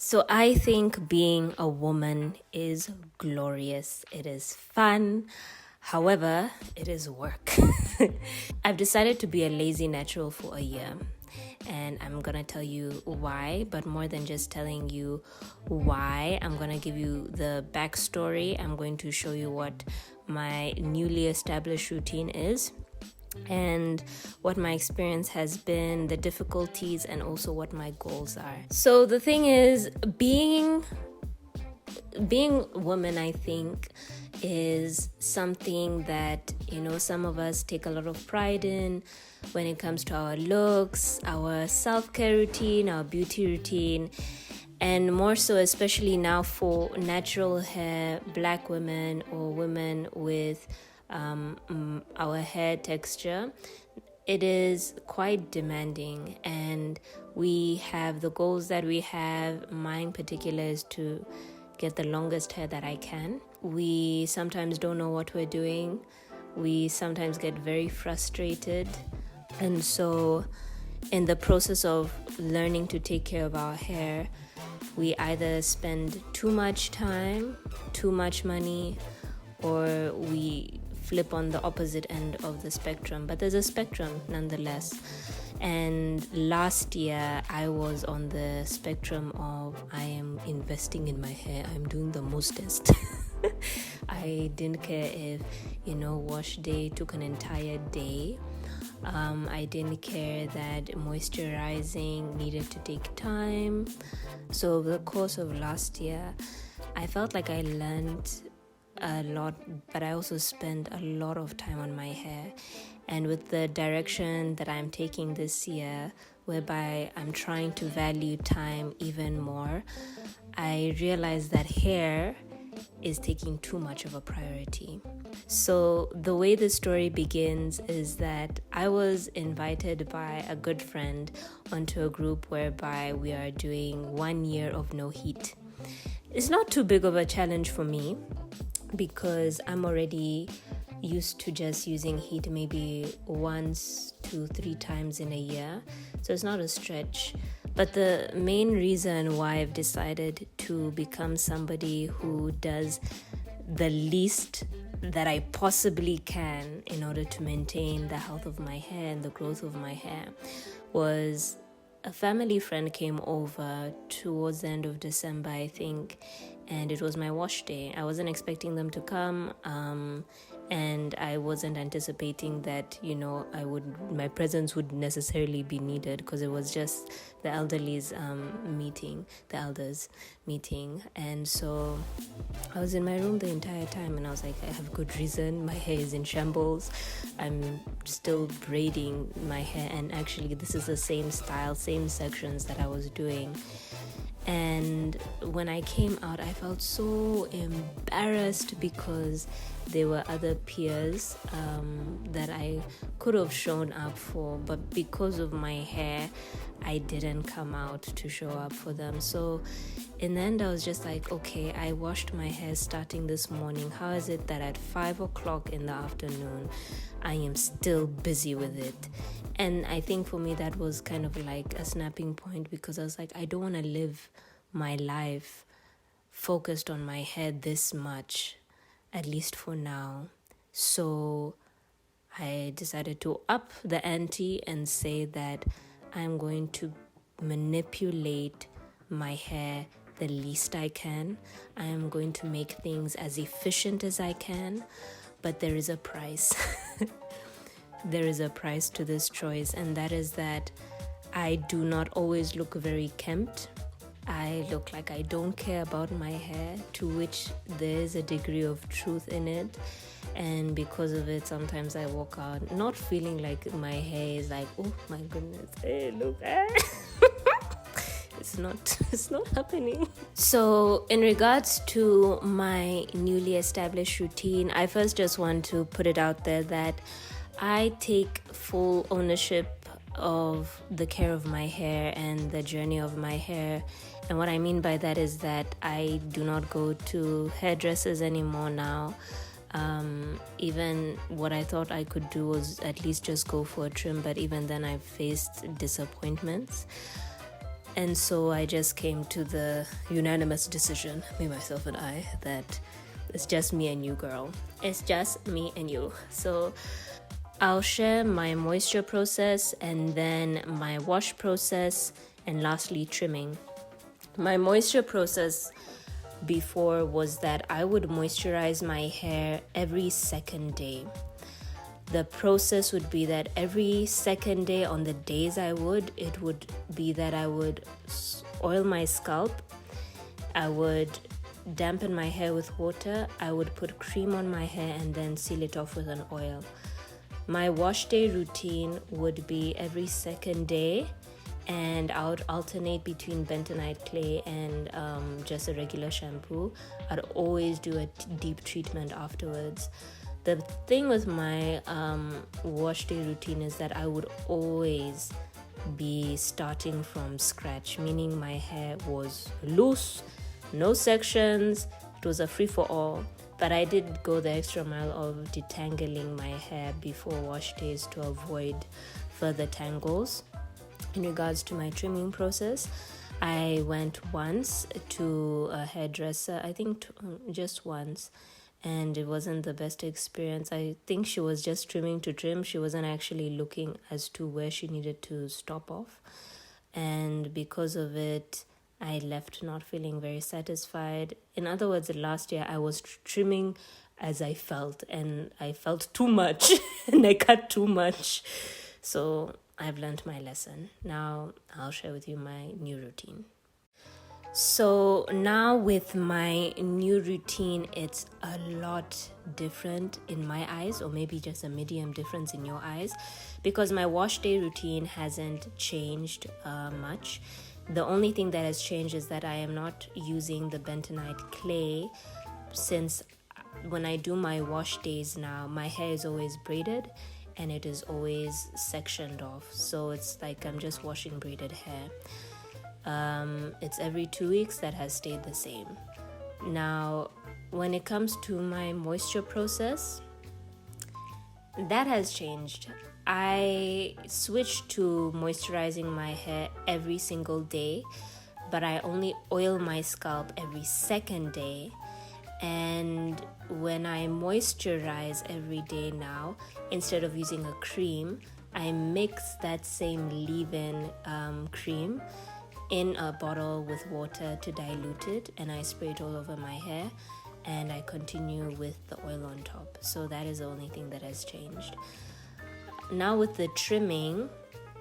So I think being a woman is glorious. It is fun. However, it is work. I've decided to be a lazy natural for a year. And I'm gonna tell you why, but more than just telling you why, I'm gonna give you the backstory. I'm going to show you what my newly established routine is and what my experience has been, the difficulties, and also what my goals are. So the thing is, being a woman, I think, is something that, some of us take a lot of pride in when it comes to our looks, our self-care routine, our beauty routine, and more so especially now for natural hair, black women or women with our hair texture. It is quite demanding, and we have the goals that we have. Mine particular is to get the longest hair that I can. We sometimes don't know what we're doing. We sometimes get very frustrated, and so in the process of learning to take care of our hair, we either spend too much time, too much money, or we flip on the opposite end of the spectrum. But there's a spectrum nonetheless. And last year I was on the spectrum of I am investing in my hair, I'm doing the mostest. I didn't care if wash day took an entire day. I didn't care that moisturizing needed to take time. So over the course of last year, I felt like I learned a lot, but I also spent a lot of time on my hair. And with the direction that I'm taking this year, whereby I'm trying to value time even more, I realized that hair is taking too much of a priority. So the way the story begins is that I was invited by a good friend onto a group whereby we are doing 1 year of no heat. It's not too big of a challenge for me because I'm already used to just using heat maybe 1 to 3 times in a year. So it's not a stretch. But the main reason why I've decided to become somebody who does the least that I possibly can in order to maintain the health of my hair and the growth of my hair was a family friend came over towards the end of December, I think, and it was my wash day. I wasn't expecting them to come, and I wasn't anticipating that, my presence would necessarily be needed because it was just the elders meeting. And so I was in my room the entire time, and I was like, I have good reason. My hair is in shambles. I'm still braiding my hair, and actually this is the same style, same sections that I was doing. And when I came out, I felt so embarrassed because there were other peers that I could have shown up for, but because of my hair, I didn't come out to show up for them. So in the end, I was just like, okay, I washed my hair starting this morning. How is it that at 5 o'clock in the afternoon, I am still busy with it? And I think for me, that was kind of like a snapping point because I was like, I don't want to live my life focused on my hair this much, at least for now. So I decided to up the ante and say that I'm going to manipulate my hair the least I can. I am going to make things as efficient as I can, but there is a price. There is a price to this choice, and that is that I do not always look very kempt. I look like I don't care about my hair, to which there is a degree of truth in it. And because of it, sometimes I walk out not feeling like my hair is like, oh my goodness, hey, look. It's not happening. So in regards to my newly established routine, I first just want to put it out there that I take full ownership of the care of my hair and the journey of my hair. And what I mean by that is that I do not go to hairdressers anymore now. Even what I thought I could do was at least just go for a trim, but even then I faced disappointments. And so I just came to the unanimous decision, me, myself, and I, that it's just me and you, girl. It's just me and you. So I'll share my moisture process and then my wash process and lastly trimming. My moisture process before was that I would moisturize my hair every second day. The process would be that every second day on the days it would be that I would oil my scalp, I would dampen my hair with water, I would put cream on my hair and then seal it off with an oil. My wash day routine would be every second day, and I would alternate between bentonite clay and just a regular shampoo. I'd always do a deep treatment afterwards. The thing with my wash day routine is that I would always be starting from scratch, meaning my hair was loose, no sections, it was a free-for-all. But I did go the extra mile of detangling my hair before wash days to avoid further tangles. In regards to my trimming process, I went once to a hairdresser, I think just once, and it wasn't the best experience. I think she was just trimming to trim. She wasn't actually looking as to where she needed to stop off. And because of it, I left not feeling very satisfied. In other words, last year I was trimming as I felt, and I felt too much and I cut too much. So I've learned my lesson. Now I'll share with you my new routine. So now with my new routine, it's a lot different in my eyes, or maybe just a medium difference in your eyes, because my wash day routine hasn't changed much. The only thing that has changed is that I am not using the bentonite clay, since when I do my wash days now, my hair is always braided and it is always sectioned off. So it's like I'm just washing braided hair. It's every 2 weeks that has stayed the same. Now, when it comes to my moisture process, that has changed. I switched to moisturizing my hair every single day, but I only oil my scalp every second day. And when I moisturize every day now, instead of using a cream, I mix that same leave-in cream in a bottle with water to dilute it, and I spray it all over my hair, and I continue with the oil on top. So that is the only thing that has changed. Now with the trimming,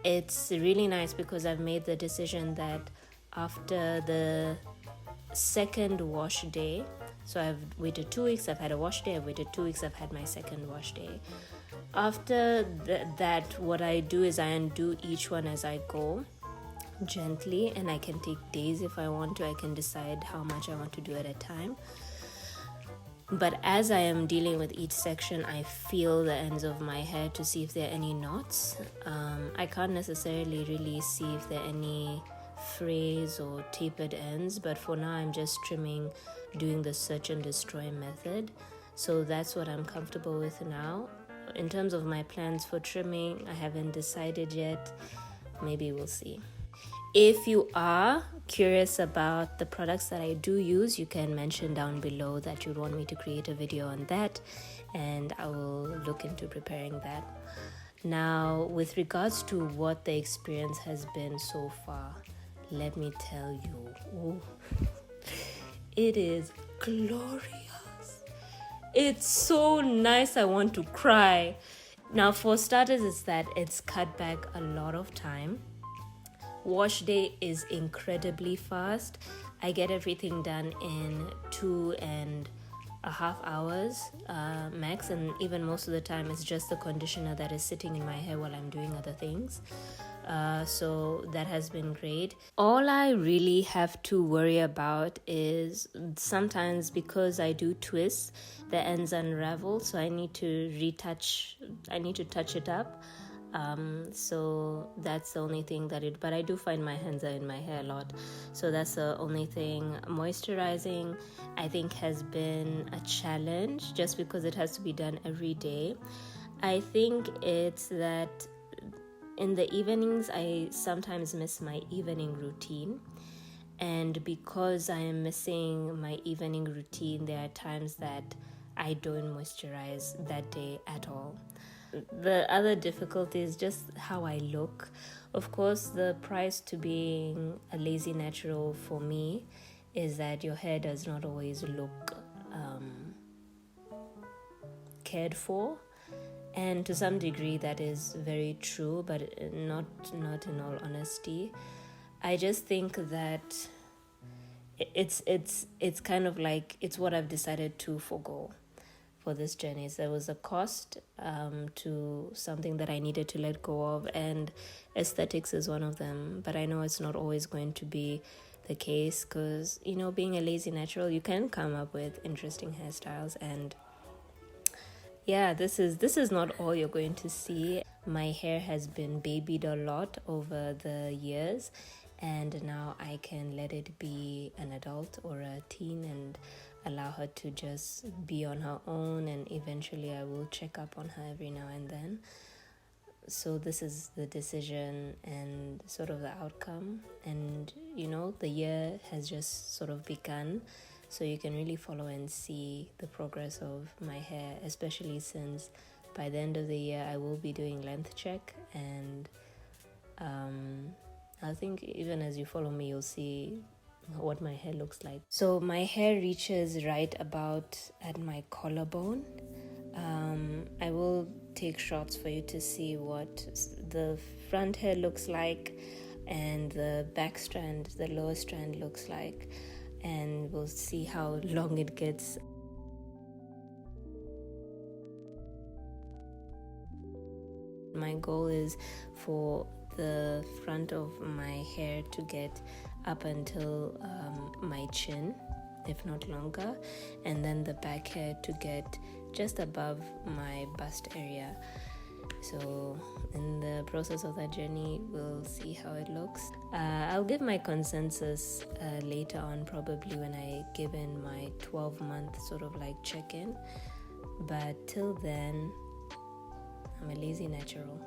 it's really nice because I've made the decision that after the second wash day, so I've waited 2 weeks, I've had a wash day, I've waited 2 weeks, I've had my second wash day. After that, what I do is I undo each one as I go gently, and I can take days if I want to. I can decide how much I want to do at a time. But as I am dealing with each section, I feel the ends of my hair to see if there are any knots. I can't necessarily really see if there are any frays or tapered ends, but for now I'm just trimming, doing the search and destroy method. So that's what I'm comfortable with now. In terms of my plans for trimming, I haven't decided yet. Maybe we'll see. If you are curious about the products that I do use, you can mention down below that you'd want me to create a video on that, and I will look into preparing that. Now, with regards to what the experience has been so far, let me tell you, it is glorious. It's so nice, I want to cry. Now, for starters, it's that it's cut back a lot of time. Wash day is incredibly fast. I get everything done in 2.5 hours max, and even most of the time it's just the conditioner that is sitting in my hair while I'm doing other things. So that has been great. All I really have to worry about is sometimes, because I do twists, the ends unravel, so I need to touch it up. So that's the only thing but I do find my hands are in my hair a lot, so that's the only thing. Moisturizing, I think, has been a challenge just because it has to be done every day. I think it's that In the evenings, I sometimes miss my evening routine. And because I am missing my evening routine, there are times that I don't moisturize that day at all. The other difficulty is just how I look. Of course, the price to being a lazy natural for me is that your hair does not always look cared for. And to some degree that is very true, but not in all honesty. I just think that it's kind of like it's what I've decided to forgo for this journey. So there was a cost to something that I needed to let go of, and aesthetics is one of them. But I know it's not always going to be the case because, you know, being a lazy natural, you can come up with interesting hairstyles. And yeah, this is not all you're going to see. My hair has been babied a lot over the years, and now I can let it be an adult or a teen and allow her to just be on her own, and eventually I will check up on her every now and then. So this is the decision and sort of the outcome. And you know, the year has just sort of begun, so you can really follow and see the progress of my hair, especially since by the end of the year I will be doing length check. And I think even as you follow me, you'll see what my hair looks like. So my hair reaches right about at my collarbone. I will take shots for you to see what the front hair looks like and the back strand, the lower strand looks like, and we'll see how long it gets. My goal is for the front of my hair to get up until my chin, if not longer, and then the back hair to get just above my bust area. So in the process of that journey, we'll see how it looks. I'll give my consensus later on, probably when I give in my 12-month sort of like check-in. But till then, I'm a lazy natural.